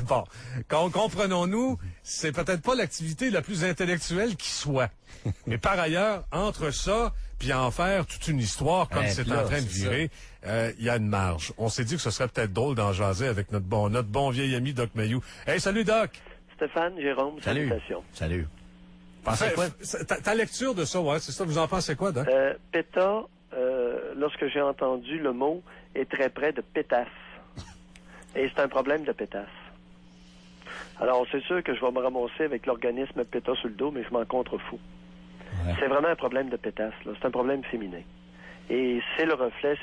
Bon, comprenons-nous, c'est peut-être pas l'activité la plus intellectuelle qui soit. Mais par ailleurs, entre ça, puis en faire toute une histoire comme c'est en train de virer, il y a une marge. On s'est dit que ce serait peut-être drôle d'en jaser avec notre bon vieil ami Doc Mayou. Hey, salut Doc! Stéphane, Jérôme, salutations. Salut. Ta lecture de ça, ouais, c'est ça, vous en pensez quoi, Doc? PETA, lorsque j'ai entendu le mot, est très près de pétasse. Et c'est un problème de pétasse. Alors, c'est sûr que je vais me ramasser avec l'organisme PETA sur le dos, mais je m'en contrefous. Ouais. C'est vraiment un problème de pétasse, là. C'est un problème féminin. Et c'est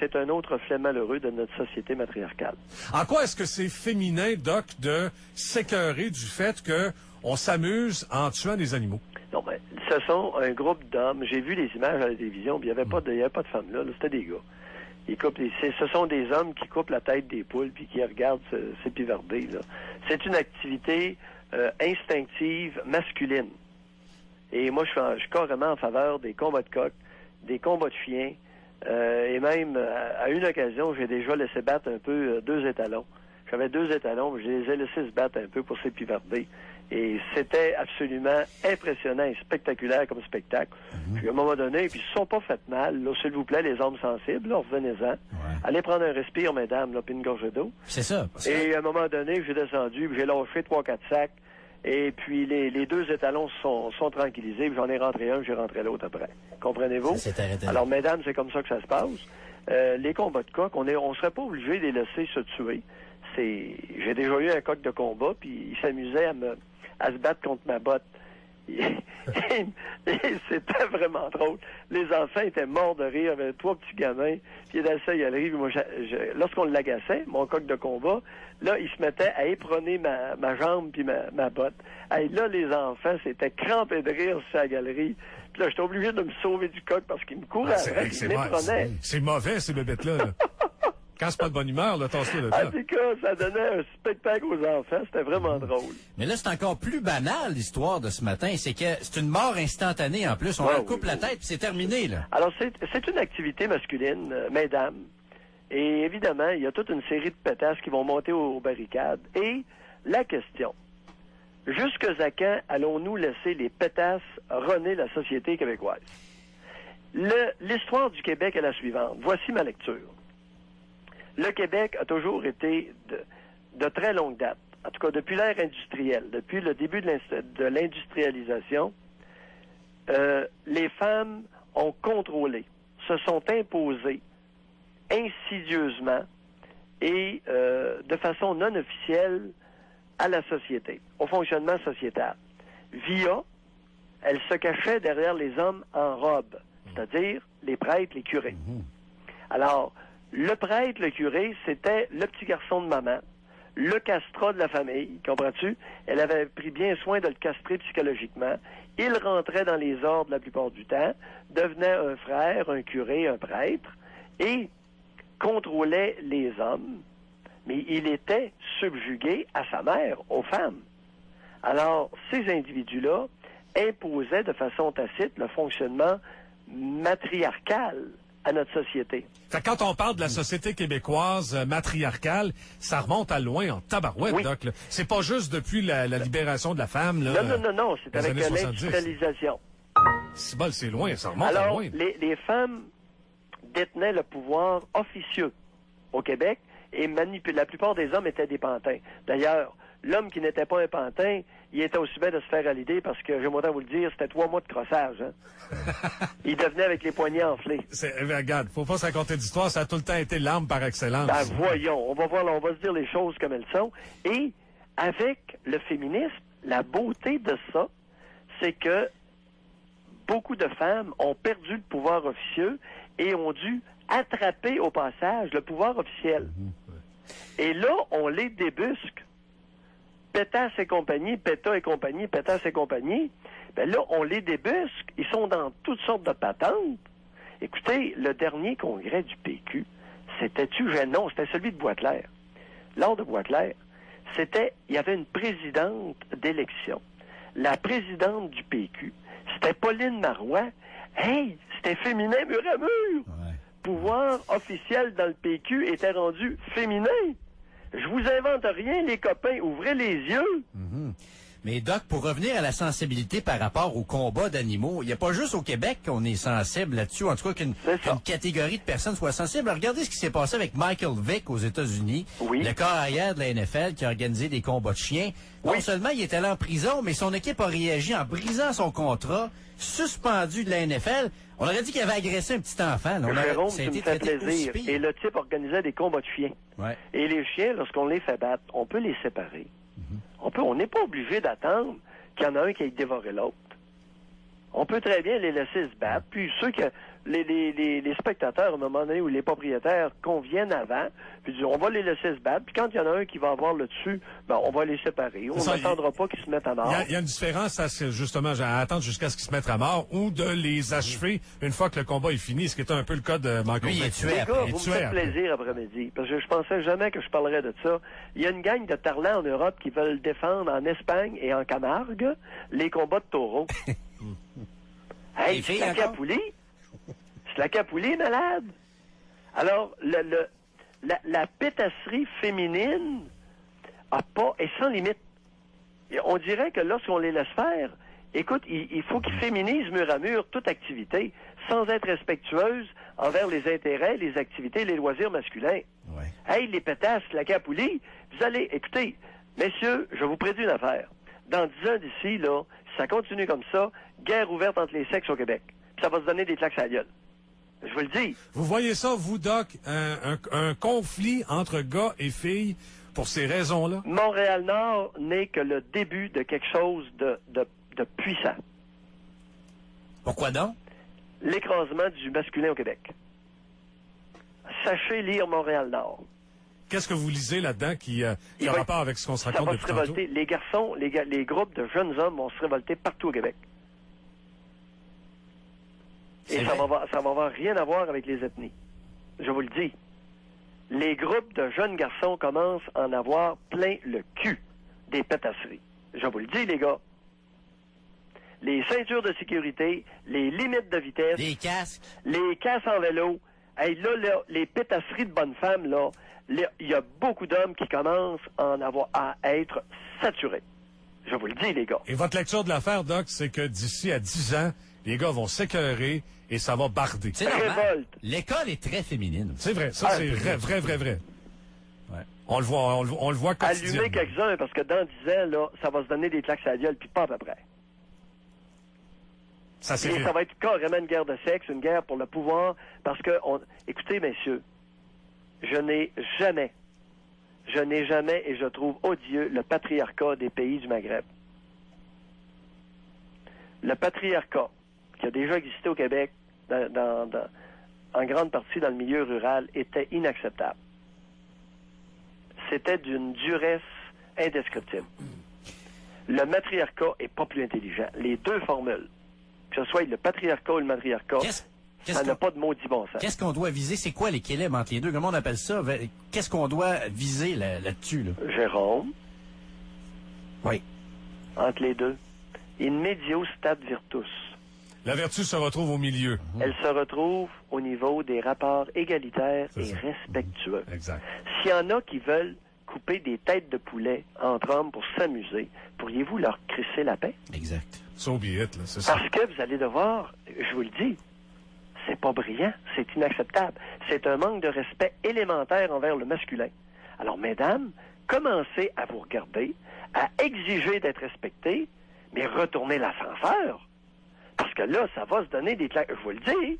c'est un autre reflet malheureux de notre société matriarcale. En quoi est-ce que c'est féminin, Doc, de s'écœurer du fait qu'on s'amuse en tuant des animaux? Non, ben, ce sont un groupe d'hommes. J'ai vu les images à la télévision, puis il n'y avait pas de femmes là, c'était des gars. Ce sont des hommes qui coupent la tête des poules puis qui regardent s'épivarder, là. C'est une activité instinctive masculine. Et moi, je suis carrément en faveur des combats de coqs, des combats de chiens, et même, à une occasion, j'ai déjà laissé battre un peu 2 étalons. J'avais 2 étalons, je les ai laissés se battre un peu pour s'épivarder. Et c'était absolument impressionnant et spectaculaire comme spectacle. Puis à un moment donné, puis ils se sont pas fait mal, là, s'il vous plaît, les hommes sensibles, là, revenez-en. Ouais. Allez prendre un respire, mesdames, là, puis une gorgée d'eau. C'est ça. Et à un moment donné, j'ai descendu, puis j'ai lâché 3-4 sacs. Et puis les 2 étalons sont tranquillisés, puis j'en ai rentré un, j'ai rentré l'autre après. Comprenez-vous? Alors, mesdames, c'est comme ça que ça se passe. Les combats de coq, on serait pas obligé de les laisser se tuer. J'ai déjà eu un coq de combat, puis il s'amusait à se battre contre ma botte. Et c'était vraiment drôle. Les enfants étaient morts de rire, il y avait 3 petits gamins, puis il était à la galerie, puis moi, lorsqu'on l'agaçait, mon coq de combat, là, il se mettait à éperonner ma jambe puis ma botte. Et là, les enfants, c'était crampé de rire sur la galerie. Puis là, j'étais obligé de me sauver du coq parce qu'il me courait après, il m'éprenait. C'est mauvais, ces bébêtes-là, là. Quand c'est pas de bonne humeur, là, tasse-toi de là. En tout cas, ça donnait un spectacle aux enfants. C'était vraiment drôle. Mais là, c'est encore plus banal, l'histoire de ce matin. C'est que c'est une mort instantanée, en plus. On leur coupe la tête, puis c'est terminé, là. Alors, c'est une activité masculine, mesdames. Et évidemment, il y a toute une série de pétasses qui vont monter aux barricades. Et la question, jusqu'à quand allons-nous laisser les pétasses runner la société québécoise? L'histoire du Québec est la suivante. Voici ma lecture. Le Québec a toujours été de très longue date, en tout cas depuis l'ère industrielle, depuis le début de l'industrialisation, les femmes ont contrôlé, se sont imposées insidieusement et de façon non officielle à la société, au fonctionnement sociétal. Elles se cachaient derrière les hommes en robe, c'est-à-dire les prêtres, les curés. Alors, le prêtre, le curé, c'était le petit garçon de maman, le castrat de la famille, comprends-tu? Elle avait pris bien soin de le castrer psychologiquement. Il rentrait dans les ordres la plupart du temps, devenait un frère, un curé, un prêtre, et contrôlait les hommes, mais il était subjugué à sa mère, aux femmes. Alors, ces individus-là imposaient de façon tacite le fonctionnement matriarcal à notre société. Fait quand on parle de la société québécoise matriarcale, ça remonte à loin en tabarouette, oui. Doc. Là. C'est pas juste depuis la libération de la femme. Là, non, c'est avec l'industrialisation. C'est bon, c'est loin, ça remonte à loin. Alors, les femmes détenaient le pouvoir officieux au Québec et la plupart des hommes étaient des pantins. D'ailleurs, l'homme qui n'était pas un pantin, il était aussi bien de se faire à l'idée parce que, j'aime autant vous le dire, c'était 3 mois de crossage. Hein? Il devenait avec les poignets enflés. Regarde, faut pas se raconter d'histoire, ça a tout le temps été l'arme par excellence. Ben voyons, on va se dire les choses comme elles sont. Et avec le féminisme, la beauté de ça, c'est que beaucoup de femmes ont perdu le pouvoir officieux et ont dû attraper au passage le pouvoir officiel. Et là, on les débusque. Pétasse et compagnie, PETA et compagnie, Pétasse et compagnie, ben là, on les débusque. Ils sont dans toutes sortes de patentes. Écoutez, le dernier congrès du PQ, c'était-tu gênant? C'était celui de Boisclair. Lors de Boisclair, il y avait une présidente d'élection. La présidente du PQ, c'était Pauline Marois. Hey, c'était féminin mur à mur. Ouais. Pouvoir officiel dans le PQ était rendu féminin. Je vous invente rien, les copains. Ouvrez les yeux. Mais Doc, pour revenir à la sensibilité par rapport au combat d'animaux, il n'y a pas juste au Québec qu'on est sensible là-dessus, en tout cas qu'une catégorie de personnes soit sensible. Regardez ce qui s'est passé avec Michael Vick aux États-Unis, le corps arrière de la NFL qui a organisé des combats de chiens. Non seulement il est allé en prison, mais son équipe a réagi en brisant son contrat, suspendu de la NFL. On aurait dit qu'il avait agressé un petit enfant. Jérôme, ça me fait plaisir. Et le type organisait des combats de chiens. Ouais. Et les chiens, lorsqu'on les fait battre, on peut les séparer. On n'est pas obligé d'attendre qu'il y en a un qui ait dévoré l'autre. On peut très bien les laisser se battre, puis ceux que les spectateurs, à un moment donné, ou les propriétaires conviennent avant, puis disent, on va les laisser se battre, puis quand il y en a un qui va avoir le dessus, ben, on va les séparer. On n'attendra pas qu'ils se mettent à mort. Il y a une différence, justement, à attendre jusqu'à ce qu'ils se mettent à mort, ou de les achever une fois que le combat est fini, ce qui était un peu le cas de Michael Vick. Les gars, vous me faites plaisir après-midi, parce que je pensais jamais que je parlerais de ça. Il y a une gang de tarlans en Europe qui veulent défendre en Espagne et en Camargue les combats de taureaux. Hey, c'est la capoulie? C'est la capoulie, malade? Alors, la pétasserie féminine est sans limite. Et on dirait que lorsqu'on les laisse faire, écoute, il faut qu'ils féminisent mur à mur toute activité, sans être respectueuse envers les intérêts, les activités, les loisirs masculins. Ouais. Hey, les pétasses, la capoulie, vous allez, écoutez, messieurs, je vous prédis une affaire. Dans 10 ans d'ici, là, si ça continue comme ça, guerre ouverte entre les sexes au Québec. Puis ça va se donner des claques à la gueule. Je vous le dis. Vous voyez ça, vous, Doc, un conflit entre gars et filles pour ces raisons-là? Montréal-Nord n'est que le début de quelque chose de puissant. Pourquoi donc? L'écrasement du masculin au Québec. Sachez lire Montréal-Nord. Qu'est-ce que vous lisez là-dedans qui a rapport avec ce qu'on se raconte depuis tantôt? Les garçons, les groupes de jeunes hommes vont se révolter partout au Québec. Et ça va avoir rien à voir avec les ethnies. Je vous le dis. Les groupes de jeunes garçons commencent à en avoir plein le cul des pétasseries. Je vous le dis, les gars. Les ceintures de sécurité, les limites de vitesse, les casques en vélo. Hey, là, les pétasseries de bonnes femmes, là, il y a beaucoup d'hommes qui commencent à être saturés. Je vous le dis, les gars. Et votre lecture de l'affaire, Doc, c'est que d'ici à 10 ans, les gars vont s'écœurer et ça va barder. C'est normal. L'école est très féminine. C'est vrai. Ça, c'est vrai. Ouais. On le voit quotidiennement. Allumez quelques-uns, parce que dans 10 ans, là, ça va se donner des claques à la gueule, puis pas à peu près. Ça va être carrément une guerre de sexe, une guerre pour le pouvoir, parce que, écoutez, messieurs, je n'ai jamais, et je trouve odieux le patriarcat des pays du Maghreb. Le patriarcat, qui a déjà existé au Québec, en grande partie dans le milieu rural, était inacceptable. C'était d'une duresse indescriptible. Le matriarcat est pas plus intelligent. Les deux formules, que ce soit le patriarcat ou le matriarcat, ça n'a pas de maudit bon sens. Qu'est-ce qu'on doit viser? C'est quoi l'équilibre entre les deux? Comment on appelle ça? Qu'est-ce qu'on doit viser là-dessus? Là? Jérôme? Oui. Entre les deux. In medio stat virtus. La vertu se retrouve au milieu. Elle se retrouve au niveau des rapports égalitaires et respectueux. Exact. S'il y en a qui veulent couper des têtes de poulet entre hommes pour s'amuser, pourriez-vous leur crisser la paix? Exact. So be it, là, c'est ça. Parce que vous allez devoir, je vous le dis, c'est pas brillant, c'est inacceptable. C'est un manque de respect élémentaire envers le masculin. Alors, mesdames, commencez à vous regarder, à exiger d'être respectées, mais retournez l'ascenseur. Parce que là, ça va se donner des claques. Je vous le dis,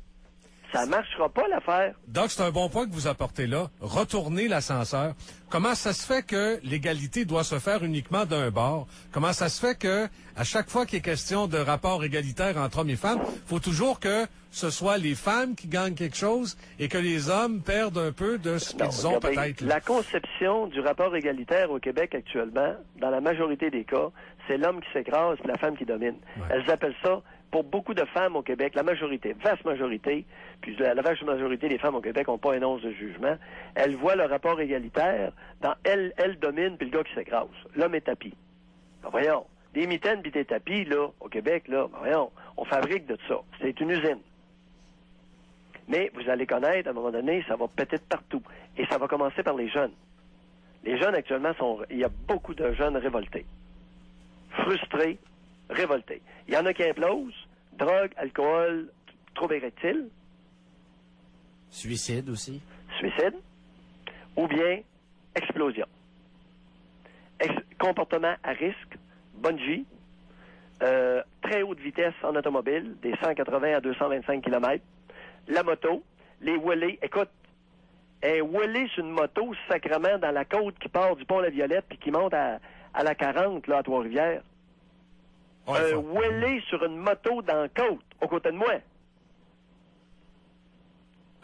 ça marchera pas l'affaire. Doc, c'est un bon point que vous apportez là. Retourner l'ascenseur. Comment ça se fait que l'égalité doit se faire uniquement d'un bord? Comment ça se fait que, à chaque fois qu'il est question de rapport égalitaire entre hommes et femmes, faut toujours que ce soit les femmes qui gagnent quelque chose et que les hommes perdent un peu de ce qu'ils ont peut-être. La conception du rapport égalitaire au Québec actuellement, dans la majorité des cas, c'est l'homme qui s'écrase et la femme qui domine. Ouais. Elles appellent ça, pour beaucoup de femmes au Québec, la majorité, vaste majorité, puis la vaste majorité des femmes au Québec n'ont pas un once de jugement, elles voient le rapport égalitaire dans elle domine puis le gars qui s'écrase. L'homme est tapis. Ben voyons, des mitaines puis des tapis, là, au Québec, là, ben voyons, on fabrique de ça. C'est une usine. Mais vous allez connaître, à un moment donné, ça va péter de partout. Et ça va commencer par les jeunes. Les jeunes actuellement il y a beaucoup de jeunes révoltés. Frustrés, révoltés. Il y en a qui implosent, drogue, alcool, trouble érectile. Suicide aussi. Suicide. Ou bien explosion. Comportement à risque, bonne vie, très haute vitesse en automobile, des 180 à 225 km. La moto, les wheelies. Écoute, un wheelie sur une moto sacrément dans la côte qui part du pont La Violette puis qui monte à la 40 là, à Trois-Rivières. Un wheelie sur une moto dans la côte, aux côtés de moi.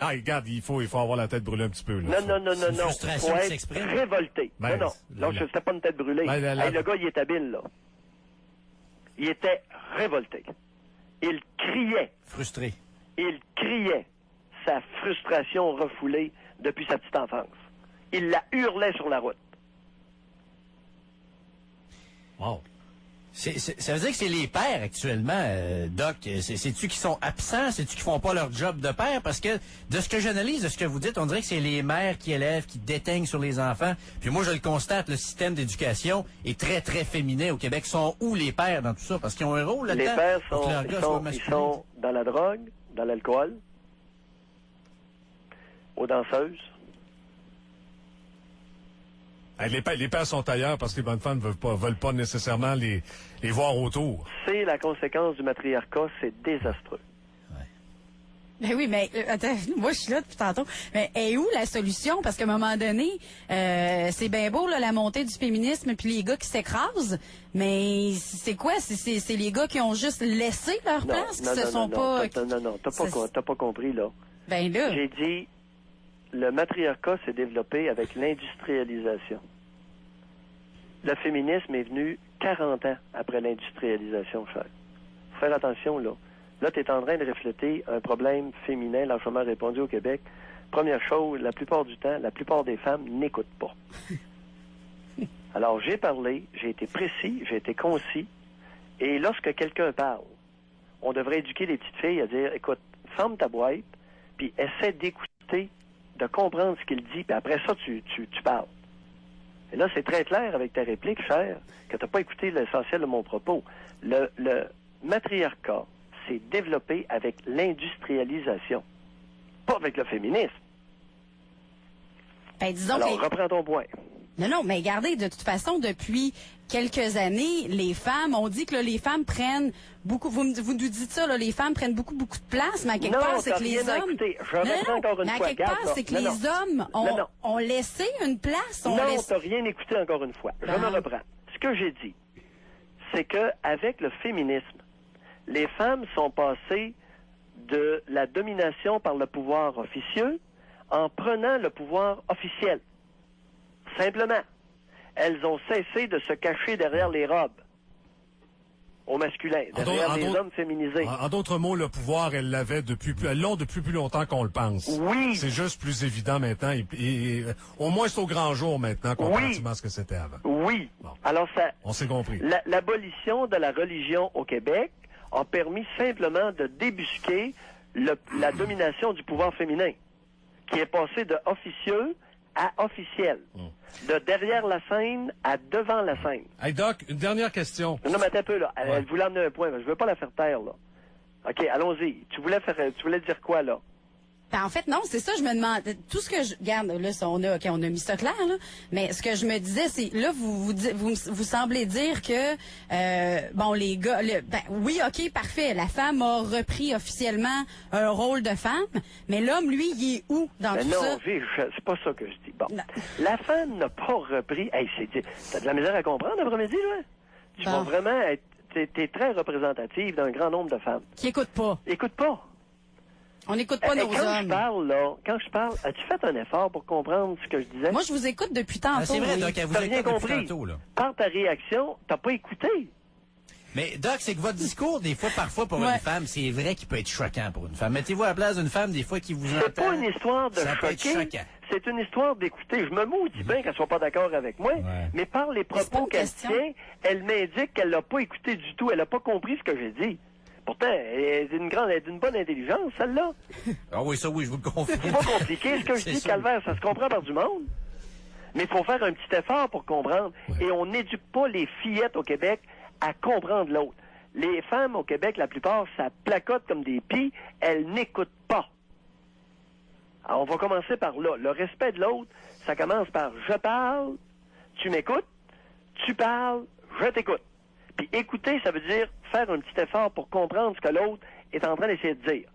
Ah, regarde, il faut avoir la tête brûlée un petit peu. Là, non. Frustration Faut qui être s'exprime. révolté. Ben, non. C'était pas une tête brûlée. Ben, le gars, il est habile, là. Il était révolté. Il criait. Frustré. Il criait sa frustration refoulée depuis sa petite enfance. Il la hurlait sur la route. Wow. Ça veut dire que c'est les pères actuellement, Doc. C'est-tu qui sont absents? C'est-tu qui font pas leur job de père? Parce que de ce que j'analyse, de ce que vous dites, on dirait que c'est les mères qui élèvent, qui déteignent sur les enfants. Puis moi, je le constate, le système d'éducation est très, très féminin au Québec. Sont où les pères dans tout ça? Parce qu'ils ont un rôle là-dedans. Les pères ils sont dans la drogue, dans l'alcool, aux danseuses. Les pères sont ailleurs parce que les bonnes femmes veulent pas nécessairement les voir autour. C'est la conséquence du matriarcat, c'est désastreux. Ben oui, mais attends, moi je suis là depuis tantôt. Mais est où la solution? Parce qu'à un moment donné, c'est bien beau là, la montée du féminisme puis les gars qui s'écrasent, mais c'est quoi? C'est les gars qui ont juste laissé leur place, Non, t'as pas compris là. Ben là. J'ai dit le matriarcat s'est développé avec l'industrialisation. Le féminisme est venu 40 ans après l'industrialisation, cher. Faut faire attention, là. Là, tu es en train de refléter un problème féminin largement répandu au Québec. Première chose, la plupart du temps, la plupart des femmes n'écoutent pas. Alors, j'ai parlé, j'ai été précis, j'ai été concis, et lorsque quelqu'un parle, on devrait éduquer les petites filles à dire, écoute, ferme ta boîte, puis essaie d'écouter, de comprendre ce qu'il dit, puis après ça, tu parles. Et là, c'est très clair avec ta réplique, cher, que tu n'as pas écouté l'essentiel de mon propos. Le matriarcat s'est développé avec l'industrialisation, pas avec le féminisme. Ben, disons alors, reprends ton point. Non, mais regardez, de toute façon, depuis quelques années, les femmes, on dit que là, les femmes prennent beaucoup, vous nous dites ça, là, les femmes prennent beaucoup de place, mais à quelque part, c'est que les hommes... mais à quelque part, c'est que les hommes ont laissé une place. T'as rien écouté encore une fois. Je me reprends. Ce que j'ai dit, c'est que avec le féminisme, les femmes sont passées de la domination par le pouvoir officieux en prenant le pouvoir officiel. Simplement. Elles ont cessé de se cacher derrière les robes au masculin, derrière les hommes féminisés. En d'autres mots, le pouvoir, elles l'ont depuis plus longtemps qu'on le pense. Oui. C'est juste plus évident maintenant. Et au moins, c'est au grand jour maintenant comparativement à ce que c'était avant. Oui. Bon. Alors, on s'est compris. L'abolition de la religion au Québec a permis simplement de débusquer la domination du pouvoir féminin, qui est passé de officieux à officiel. De derrière la scène à devant la scène. Hey Doc, une dernière question. Non, mais attends un peu, là. Elle voulait emmener un point, mais je veux pas la faire taire, là. OK, allons-y. Tu voulais dire quoi, là? Ben, en fait, non, c'est ça, je me demande. Tout ce que je. Regarde, là, on a mis ça clair, là. Mais ce que je me disais, c'est, là, vous semblez dire que, les gars, oui, OK, parfait. La femme a repris officiellement un rôle de femme, mais l'homme, lui, il est où dans tout ça? Non, c'est pas ça que je dis. Bon. Non. La femme n'a pas repris. Hey, t'as de la misère à comprendre l'après-midi, là? Tu vas vraiment être. T'es très représentative d'un grand nombre de femmes. Qui écoutent pas. Écoute pas. On n'écoute pas nos hommes. Quand je parle, as-tu fait un effort pour comprendre ce que je disais? Moi, je vous écoute depuis tantôt. C'est vrai, Doc, vous rien compris. Tantôt, là. Par ta réaction, t'as pas écouté. Mais Doc, c'est que votre discours, des fois, parfois, pour une femme, c'est vrai qu'il peut être choquant pour une femme. Mettez-vous à la place d'une femme, des fois, qui vous entend. C'est pas une histoire de choquer. C'est une histoire d'écouter. Je me maudis bien qu'elle soit pas d'accord avec moi, mais par les propos qu'elle tient, elle m'indique qu'elle l'a pas écouté du tout. Elle a pas compris ce que j'ai dit. Pourtant, elle est d'une bonne intelligence, celle-là. Ah oui, ça oui, je vous le confirme. C'est pas compliqué, ce que je dis, Calvaire, ça se comprend par du monde. Mais il faut faire un petit effort pour comprendre. Ouais. Et on n'éduque pas les fillettes au Québec à comprendre l'autre. Les femmes au Québec, la plupart, ça placote comme des pies. Elles n'écoutent pas. Alors, on va commencer par là. Le respect de l'autre, ça commence par « je parle, tu m'écoutes, tu parles, je t'écoute ». Puis écouter, ça veut dire faire un petit effort pour comprendre ce que l'autre est en train d'essayer de dire.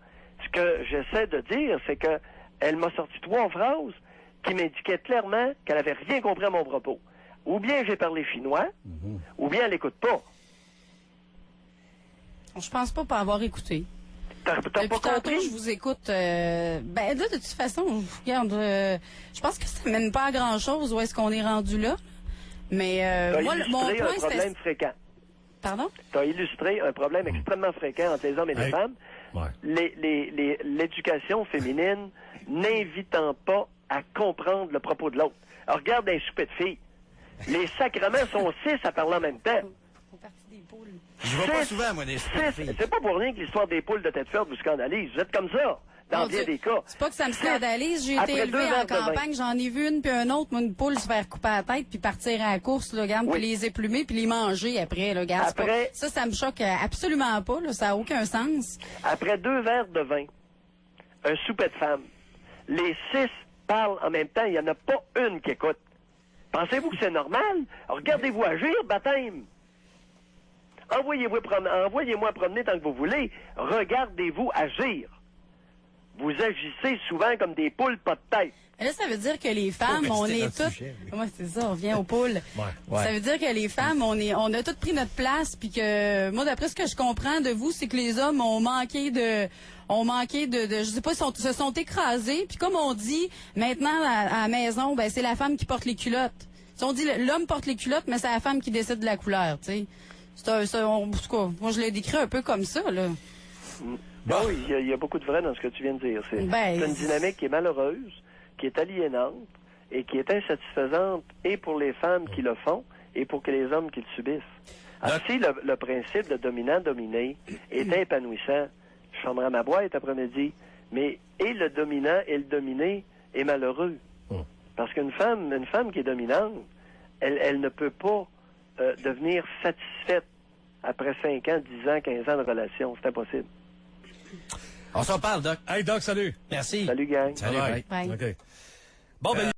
Ce que j'essaie de dire, c'est que elle m'a sorti 3 phrases qui m'indiquaient clairement qu'elle avait rien compris à mon propos. Ou bien j'ai parlé chinois, ou bien elle n'écoute pas. Je pense pas avoir écouté. T'as pas compris? Je vous écoute. Là, de toute façon, regarde, je pense que ça mène pas à grand-chose où est-ce qu'on est rendu là. Mais moi, mon point, un problème fréquent. Pardon? Tu as illustré un problème extrêmement fréquent entre les hommes et les femmes. Ouais. L'éducation féminine n'invitant pas à comprendre le propos de l'autre. Alors, regarde un souper de filles. Les sacrements sont 6 à parler en même temps. Je vois pas souvent, moi, des soupers de filles. C'est pas pour rien que l'histoire des poules de Thetford vous scandalise. Vous êtes comme ça, dans bien des cas. C'est pas que ça me scandalise. J'ai été élevée en campagne, j'en ai vu une puis un autre, moi, une poule se faire couper la tête puis partir à la course, là, regarde, puis les éplumer puis les manger après, là, regarde. Après, ça me choque absolument pas, là, ça a aucun sens. Après 2 verres de vin, un souper de femmes, les 6 parlent en même temps, il n'y en a pas une qui écoute. Pensez-vous que c'est normal? Regardez-vous agir, baptême. Envoyez-moi promener tant que vous voulez. Regardez-vous agir. Vous agissez souvent comme des poules pas de tête. Là, ça veut dire que les femmes, on est toutes... Moi, c'est ça, on revient aux poules. Ouais. Ça veut dire que les femmes, on a toutes pris notre place, puis que, moi, d'après ce que je comprends de vous, c'est que les hommes ont manqué de je sais pas, se sont écrasés, puis comme on dit, maintenant, à la maison, ben, c'est la femme qui porte les culottes. Si on dit l'homme porte les culottes, mais c'est la femme qui décide de la couleur, tu sais. Moi, je l'ai décrit un peu comme ça, là. Bon. Oui, il y a beaucoup de vrai dans ce que tu viens de dire. C'est une dynamique qui est malheureuse, qui est aliénante et qui est insatisfaisante et pour les femmes qui le font et pour que les hommes qui le subissent. Alors, si le principe de dominant-dominé est épanouissant, je fermerai ma boîte après-midi, mais et le dominant et le dominé est malheureux. Parce qu'une femme qui est dominante, elle ne peut pas devenir satisfaite après 5 ans, 10 ans, 15 ans de relation. C'est impossible. On s'en parle, Doc. Hey, Doc, salut. Merci. Salut, gang. Salut, bye. OK. Bon, ben,